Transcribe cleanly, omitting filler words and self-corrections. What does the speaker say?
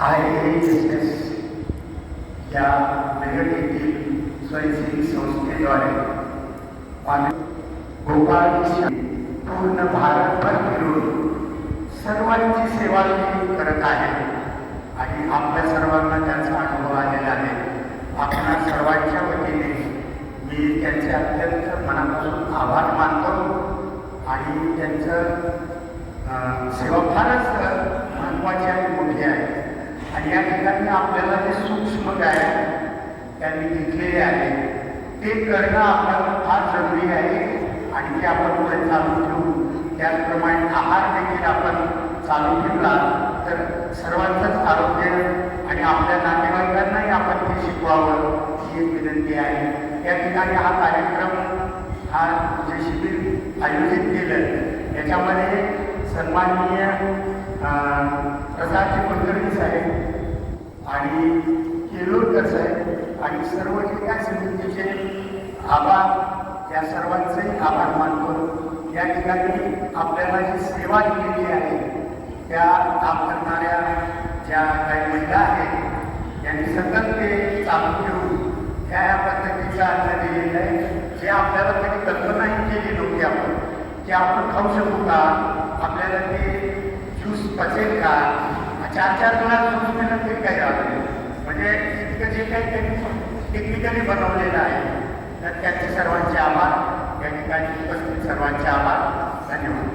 IASS या नगर येथील स्वयंसेवी संस्थेद्वारे गोपाळजी पूर्ण भारतभर फिरून सर्वांची सेवा करत आहे आणि आपल्या सर्वांना त्यांचा अनुभव आलेला आहे. आपल्या सर्वांच्या वतीने मी त्यांचे अत्यंत मनापासून आभार मानतो आणि त्यांचं सेवा फारच महत्त्वाची आणि मोठी आहे. आणि या ठिकाणी आपल्याला जे सूक्ष्म काय त्यांनी घेतलेले आहे ते करणं आपल्याला फार जरुरी आहे आणि ते आपण पुढे चालू ठेवू. त्याचप्रमाणे आहार देखील आपण चालू ठेवला तर सर्वांचंच आरोग्य आणि आपल्या नातेवाईकांनाही आपण ते शिकवावं ही एक विनंती आहे. या ठिकाणी हा कार्यक्रम हा जे शिबिर आयोजित केलं याच्यामध्ये सन्माननीय प्रसादजी कुलकर्णी साहेब आणि केलोरकर साहेब आणि सर्व जे काय समितीचे आभार या सर्वांचेही आभार मानतो. या ठिकाणी आपल्याला जी सेवा दिलेली आहे त्या काम करणाऱ्या ज्या काही महिला आहेत यांनी सतत ते चालू ठेवून त्या पद्धतीचं अन्न दिलेलं आहे जे आपल्याला कधी कल्पनाही केली नव्हती आपण की आपण खाऊ शकू का, आपल्याला ते ज्यूस पचेल का, 4-4 ग्लास ज्यूस पिणं तरी काही राहतं म्हणजे इतकं जे काही त्यांनी टेक्निकली बनवलेलं आहे तर त्यांचे सर्वांचे आभार. या ठिकाणी उपस्थित सर्वांचे आभार. धन्यवाद.